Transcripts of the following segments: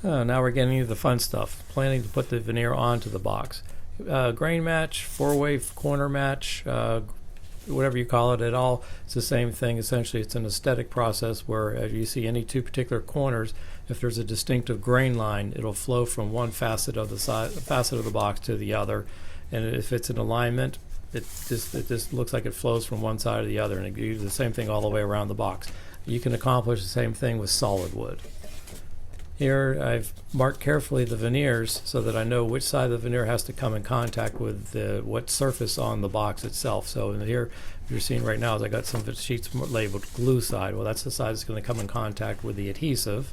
Now we're getting into the fun stuff. Planning to put the veneer onto the box. Grain match, four-way corner match, whatever you call it at all, it's the same thing. Essentially, it's an aesthetic process where as you see any two particular corners, if there's a distinctive grain line, it'll flow from one facet of the box to the other. And if it's in alignment, it just looks like it flows from one side to the other, and it gives the same thing all the way around the box. You can accomplish the same thing with solid wood. Here I've marked carefully the veneers so that I know which side of the veneer has to come in contact with what surface on the box itself. So in here, you're seeing right now is I got some sheets labeled glue side. Well, that's the side that's going to come in contact with the adhesive.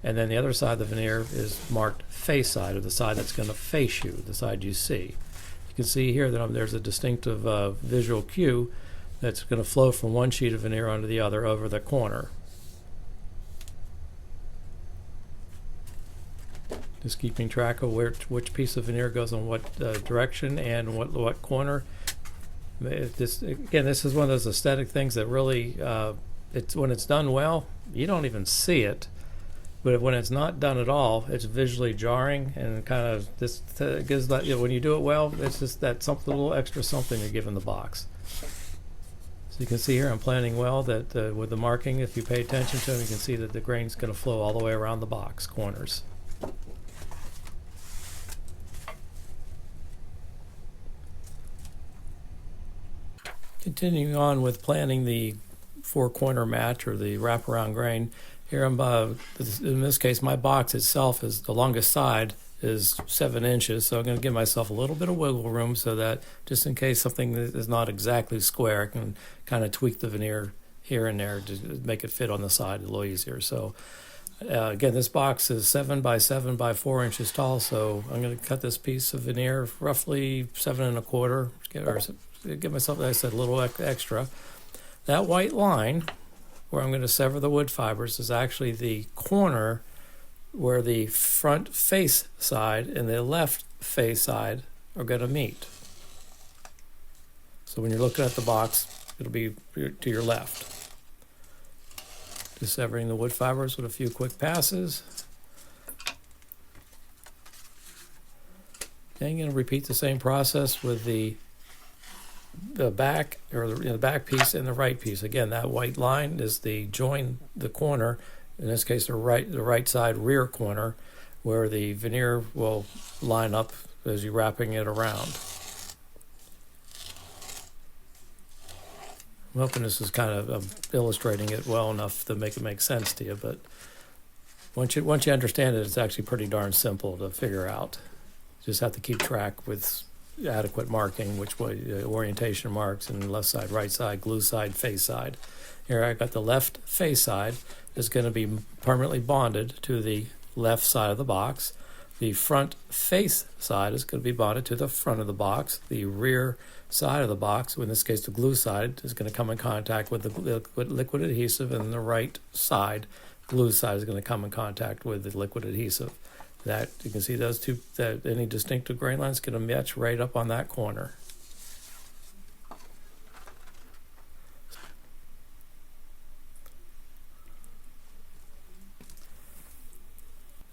And then the other side of the veneer is marked face side, or the side that's going to face you, the side you see. You can see here that there's a distinctive visual cue that's going to flow from one sheet of veneer onto the other over the corner. Just keeping track of which piece of veneer goes on what direction and what corner. This is one of those aesthetic things that really, when it's done well, you don't even see it. But when it's not done at all, it's visually jarring, and kind of this gives that, when you do it well, it's just that something, a little extra something you're giving the box. So you can see here I'm planning well that with the marking, if you pay attention to them, you can see that the grain's going to flow all the way around the box corners. Continuing on with planning the four-corner match or the wraparound grain, here I'm in this case my box itself is the longest side is 7 inches, so I'm going to give myself a little bit of wiggle room so that just in case something is not exactly square, I can kind of tweak the veneer here and there to make it fit on the side a little easier. So again, this box is 7 by 7 by 4 inches tall, so I'm going to cut this piece of veneer roughly 7 1/4, or give myself, like I said, a little extra. That white line where I'm going to sever the wood fibers is actually the corner where the front face side and the left face side are going to meet. So when you're looking at the box, it'll be to your left. Just severing the wood fibers with a few quick passes. Then you're going to repeat the same process with the back, or the back piece and the right piece. Again, that white line is the join the corner, in this case the right side rear corner, where the veneer will line up as you're wrapping it around. I'm hoping this is kind of illustrating it well enough to make it make sense to you, but once you understand it, it's actually pretty darn simple to figure out. You just have to keep track with adequate marking, which way orientation marks, and left side, right side, glue side, face side. Here I got the left face side is going to be permanently bonded to the left side of the box. The front face side is going to be bonded to the front of the box. The rear side of the box, in this case the glue side, is going to come in contact with the liquid adhesive, and the right side glue side is going to come in contact with the liquid adhesive. That you can see those two, that any distinctive grain lines going to match right up on that corner.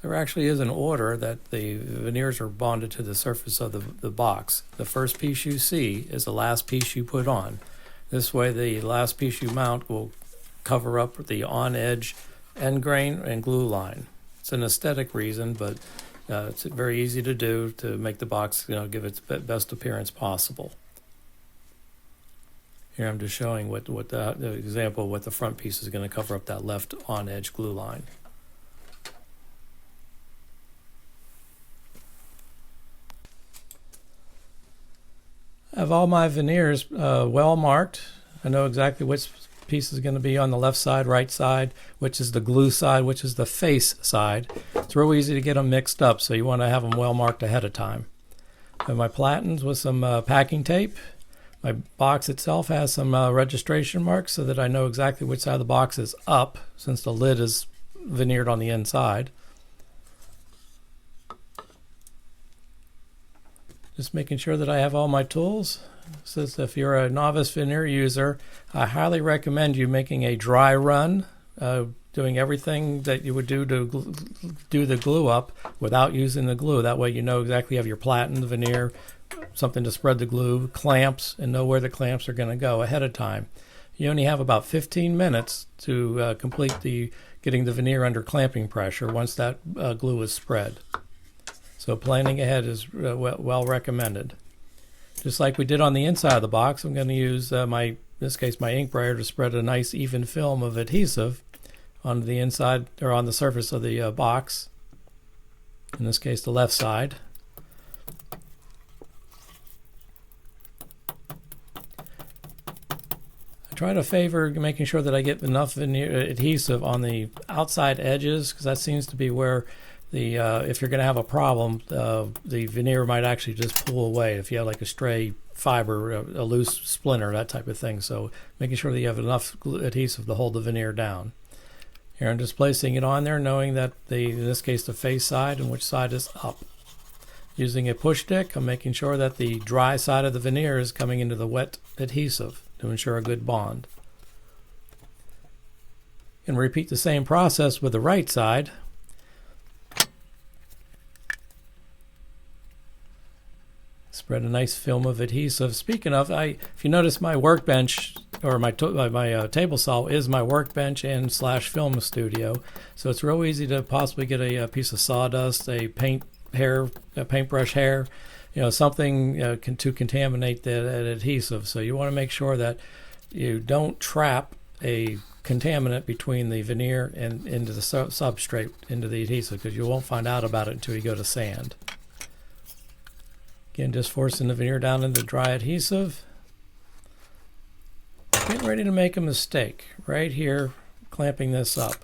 There actually is an order that the veneers are bonded to the surface of the box. The first piece you see is the last piece you put on. This way the last piece you mount will cover up the on-edge end grain and glue line. It's an aesthetic reason, but it's very easy to do to make the box, give its best appearance possible. Here I'm just showing what the example of what the front piece is going to cover up that left on-edge glue line. I have all my veneers well marked. I know exactly which piece is going to be on the left side, right side, which is the glue side, which is the face side. It's real easy to get them mixed up, so you want to have them well marked ahead of time. And my platens with some packing tape. My box itself has some registration marks so that I know exactly which side of the box is up, since the lid is veneered on the inside. Just making sure that I have all my tools. Says if you're a novice veneer user, I highly recommend you making a dry run. doing everything that you would do to do the glue up without using the glue. That way you know exactly you have your platen, the veneer, something to spread the glue, clamps, and know where the clamps are going to go ahead of time. You only have about 15 minutes to complete getting the veneer under clamping pressure once that glue is spread. So planning ahead is well recommended. Just like we did on the inside of the box, I'm going to use in this case my ink brayer to spread a nice even film of adhesive on the inside or on the surface of the box. In this case, the left side. Try to favor making sure that I get enough veneer adhesive on the outside edges, because that seems to be where the if you're going to have a problem, the veneer might actually just pull away if you have like a stray fiber, a loose splinter, that type of thing. So making sure that you have enough adhesive to hold the veneer down. Here I'm just placing it on there, knowing that in this case the face side and which side is up. Using a push stick, I'm making sure that the dry side of the veneer is coming into the wet adhesive to ensure a good bond. And repeat the same process with the right side. Spread a nice film of adhesive. Speaking of, if you notice, my workbench or my table saw is my workbench and / film studio. So it's real easy to possibly get a piece of sawdust, a paintbrush hair, something to contaminate that adhesive. So you want to make sure that you don't trap a contaminant between the veneer and into the substrate, into the adhesive, because you won't find out about it until you go to sand. Again, just forcing the veneer down into dry adhesive. Getting ready to make a mistake right here, clamping this up.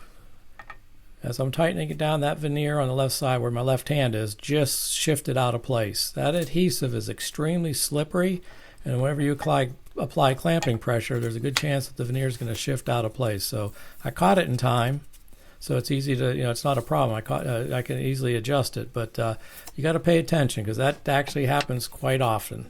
As I'm tightening it down, that veneer on the left side where my left hand is just shifted out of place. That adhesive is extremely slippery, and whenever you apply clamping pressure, there's a good chance that the veneer is going to shift out of place. So I caught it in time, so it's easy to, it's not a problem. I can easily adjust it, but you got to pay attention because that actually happens quite often.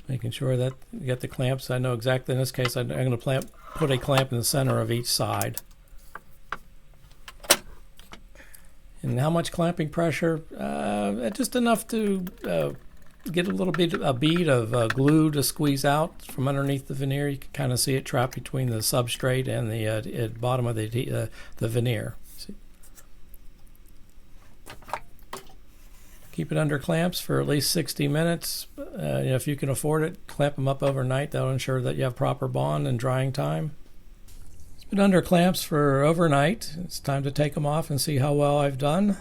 Making sure that you get the clamps. I know exactly in this case I'm going to put a clamp in the center of each side. And how much clamping pressure? Just enough to get a bead of glue to squeeze out from underneath the veneer. You can kind of see it trapped between the substrate and the bottom of the veneer. See? Keep it under clamps for at least 60 minutes. If you can afford it, clamp them up overnight. That'll ensure that you have proper bond and drying time. It's been under clamps for overnight. It's time to take them off and see how well I've done.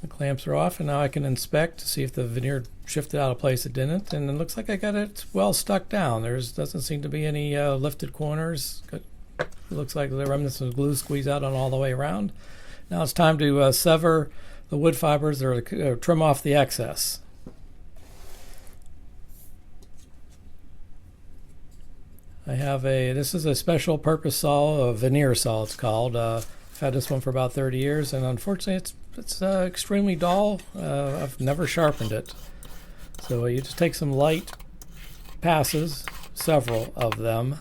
The clamps are off, and now I can inspect to see if the veneer shifted out of place. It didn't, and it looks like I got it well stuck down. Doesn't seem to be any lifted corners. It looks like the remnants of glue squeeze out on all the way around. Now it's time to sever the wood fibers or trim off the excess. I have this is a special purpose saw, a veneer saw it's called. I've had this one for about 30 years, and unfortunately it's extremely dull. I've never sharpened it. So you just take some light passes, several of them,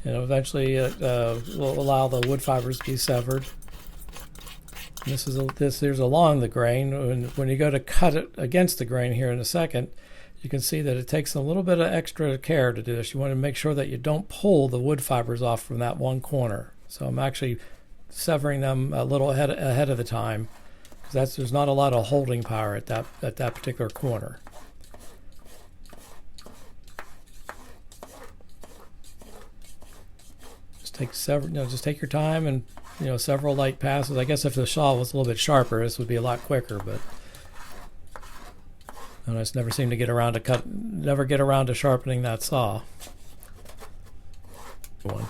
and eventually it will allow the wood fibers to be severed. And here's along the grain. When you go to cut it against the grain here in a second, you can see that it takes a little bit of extra care to do this. You want to make sure that you don't pull the wood fibers off from that one corner. So I'm actually severing them a little ahead of the time, because there's not a lot of holding power at that particular corner. Just take your time and several light passes. I guess if the saw was a little bit sharper, this would be a lot quicker, but I just never seem to get around to sharpening that saw. One.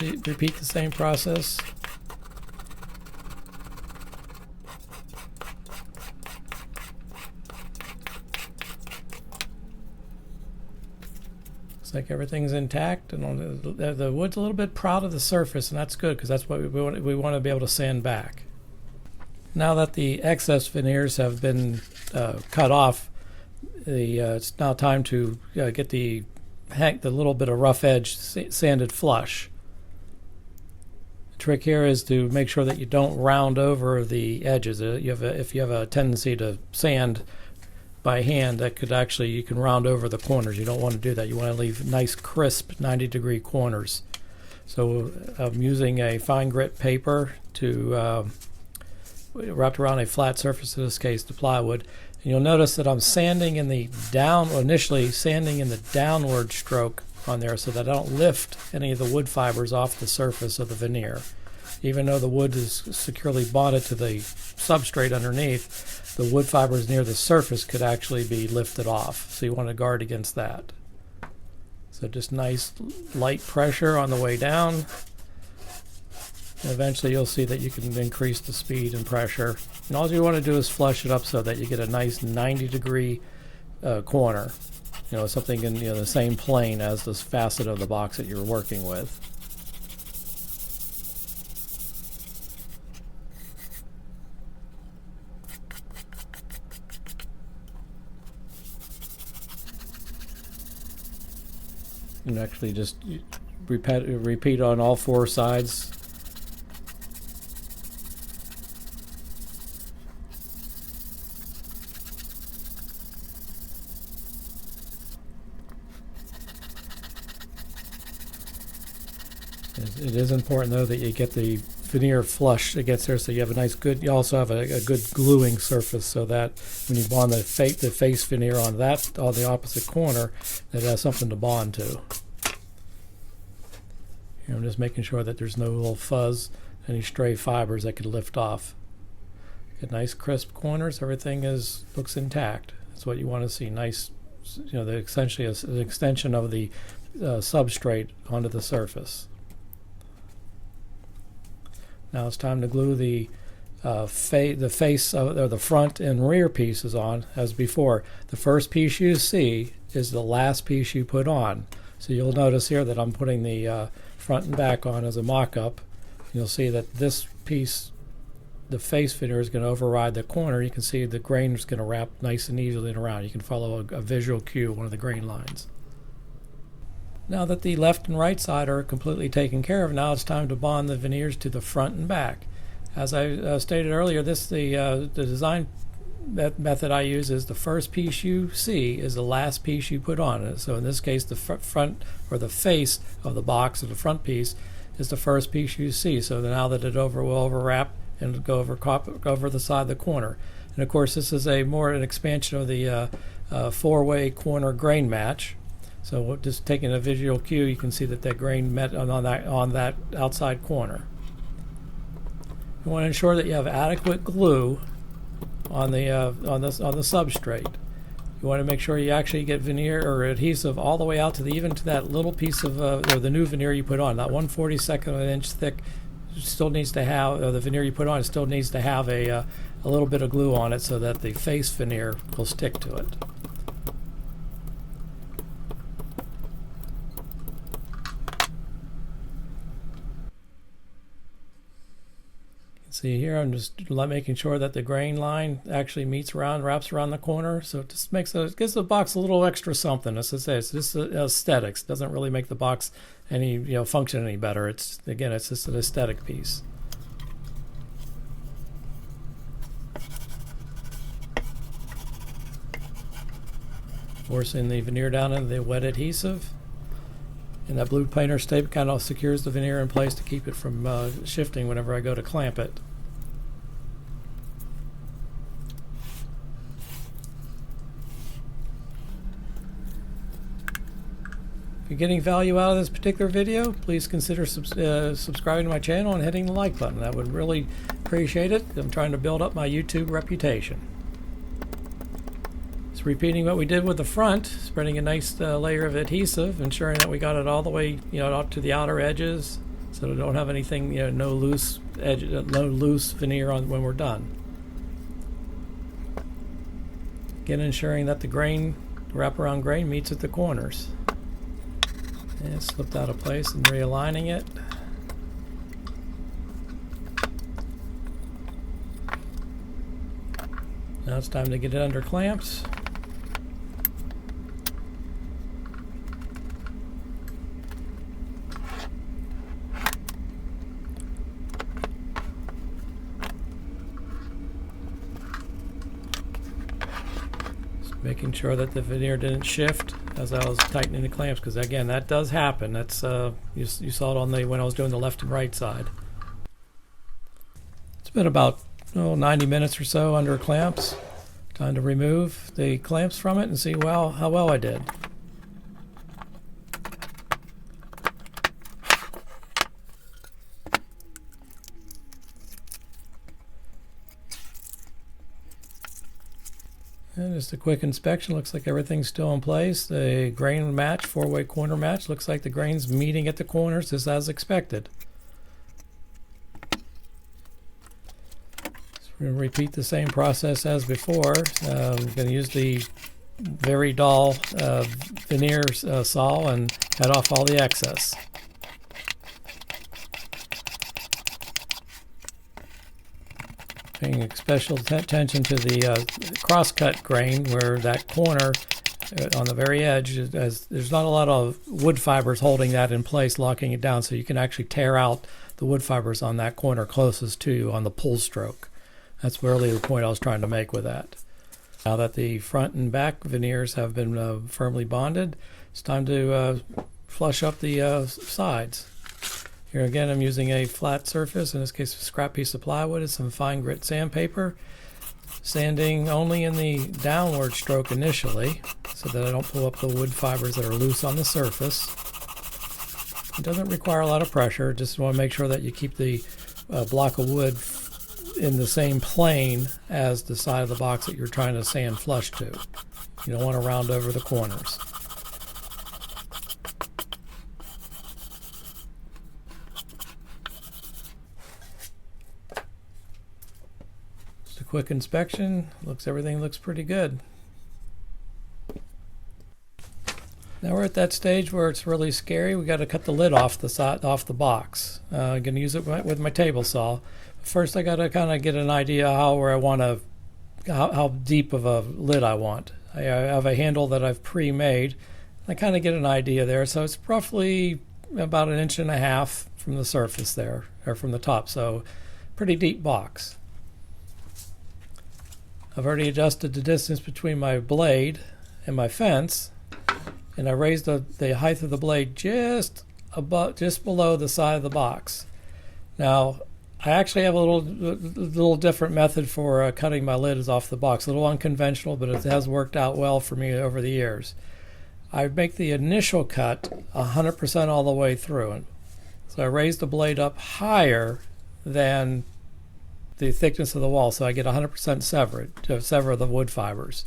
repeat the same process. Looks like everything's intact, and the wood's a little bit proud of the surface, and that's good because that's what we want to be able to sand back. Now that the excess veneers have been cut off, it's now time to get the little bit of rough edge sanded flush. The trick here is to make sure that you don't round over the edges. If you have a tendency to sand by hand, that could actually, you can round over the corners. You don't want to do that. You want to leave nice crisp 90-degree corners. So I'm using a fine grit paper to wrapped around a flat surface, in this case the plywood. And you'll notice that I'm sanding in the initially sanding in the downward stroke on there so that I don't lift any of the wood fibers off the surface of the veneer. Even though the wood is securely bonded to the substrate underneath, the wood fibers near the surface could actually be lifted off. So you want to guard against that. So just nice light pressure on the way down. And eventually you'll see that you can increase the speed and pressure. And all you want to do is flush it up so that you get a nice 90-degree corner. Something in the same plane as this facet of the box that you're working with. And actually just repeat on all four sides. It is important though that you get the veneer flush against there, so you have a nice good. You also have a good gluing surface, so that when you bond the face veneer on the opposite corner, that has something to bond to. I'm just making sure that there's no little fuzz, any stray fibers that could lift off. Get nice crisp corners. Everything looks intact. That's what you want to see. Nice, essentially an extension of the substrate onto the surface. Now it's time to glue the face or the front and rear pieces on as before. The first piece you see is the last piece you put on. So you'll notice here that I'm putting the front and back on as a mock-up. You'll see that this piece, the face veneer, is going to override the corner. You can see the grain is going to wrap nice and easily around. You can follow a visual cue, one of the grain lines. Now that the left and right side are completely taken care of, now it's time to bond the veneers to the front and back. As I stated earlier, the design method I use is the first piece you see is the last piece you put on. So in this case, the front or the face of the box, or the front piece, is the first piece you see. So now that it will overwrap and go over the side of the corner. And of course, this is an expansion of the four-way corner grain match. So just taking a visual cue, you can see that grain met on that outside corner. You want to ensure that you have adequate glue on the substrate. You want to make sure you actually get veneer or adhesive all the way out to even to that little piece of or the new veneer you put on. That 1/42 of an inch thick still needs to have the veneer you put on. It still needs to have a little bit of glue on it so that the face veneer will stick to it. See here, I'm just making sure that the grain line actually wraps around the corner, so it just gives the box a little extra something. As I say, it's just aesthetics. It doesn't really make the box function any better. It's just an aesthetic piece. Forcing the veneer down into the wet adhesive. And that blue painter's tape kind of secures the veneer in place to keep it from shifting whenever I go to clamp it. If you're getting value out of this particular video, please consider subscribing to my channel and hitting the like button. I would really appreciate it. I'm trying to build up my YouTube reputation. So repeating what we did with the front, spreading a nice layer of adhesive, ensuring that we got it all the way out to the outer edges, so we don't have anything, no loose edge, no loose veneer on when we're done. Again, ensuring that the wraparound grain meets at the corners. And it slipped out of place and realigning it. Now it's time to get it under clamps. Just making sure that the veneer didn't shift as I was tightening the clamps, because again, that does happen. That's you saw it on when I was doing the left and right side. It's been about 90 minutes or so under clamps. Time to remove the clamps from it and see how well I did. And just a quick inspection, looks like everything's still in place. The grain match, four-way corner match, looks like the grain's meeting at the corners just as expected. We're going to repeat the same process as before. I'm going to use the very dull veneer saw and cut off all the excess. Paying special attention to the cross-cut grain, where that corner on the very edge, there's not a lot of wood fibers holding that in place, locking it down, so you can actually tear out the wood fibers on that corner closest to you on the pull stroke. That's really the point I was trying to make with that. Now that the front and back veneers have been firmly bonded, it's time to flush up the sides. Here again, I'm using a flat surface, in this case a scrap piece of plywood and some fine grit sandpaper. Sanding only in the downward stroke initially, so that I don't pull up the wood fibers that are loose on the surface. It doesn't require a lot of pressure, just want to make sure that you keep the block of wood in the same plane as the side of the box that you're trying to sand flush to. You don't want to round over the corners. Just a quick inspection. Everything looks pretty good. Now we're at that stage where it's really scary. We got to cut the lid off the box. I'm going to use it with my table saw. First, I got to kind of get an idea how deep of a lid I want. I have a handle that I've pre-made. I kind of get an idea there. So it's roughly about 1.5 inches from the surface there, or from the top. So pretty deep box. I've already adjusted the distance between my blade and my fence, and I raised the height of the blade just below the side of the box. Now, I actually have a little different method for cutting my lids off the box. A little unconventional, but it has worked out well for me over the years. I make the initial cut 100% all the way through. So I raise the blade up higher than the thickness of the wall, so I get 100% sever the wood fibers.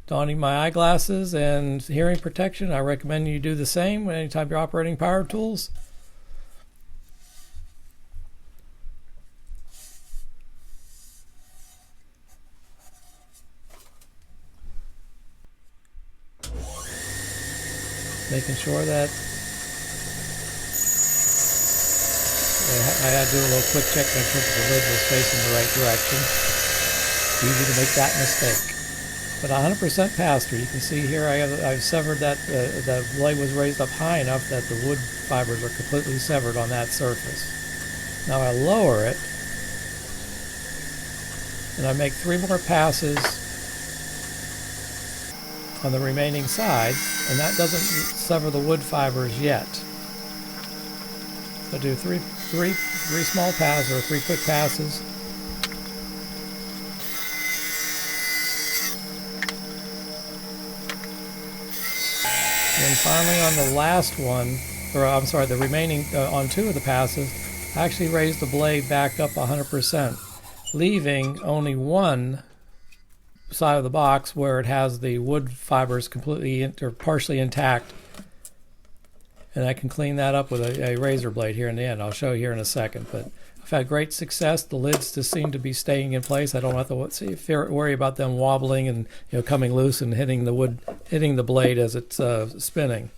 Donning my eyeglasses and hearing protection, I recommend you do the same anytime you're operating power tools. Making sure that I had to do a little quick check, make sure that the lid was facing the right direction. Easy to make that mistake. But 100% passed through. You can see here I've severed that, the blade was raised up high enough that the wood fibers are completely severed on that surface. Now I lower it, and I make 3 more passes on the remaining sides, and that doesn't sever the wood fibers yet. So do three small passes, or 3 quick passes. And finally on the last one, or I'm sorry, the remaining, on 2 of the passes, I actually raised the blade back up 100%, leaving only one side of the box where it has the wood fibers completely or partially intact, and I can clean that up with a razor blade here in the end. I'll show you here in a second. But I've had great success. The lids just seem to be staying in place. I don't have to worry about them wobbling and coming loose and hitting the blade as it's spinning.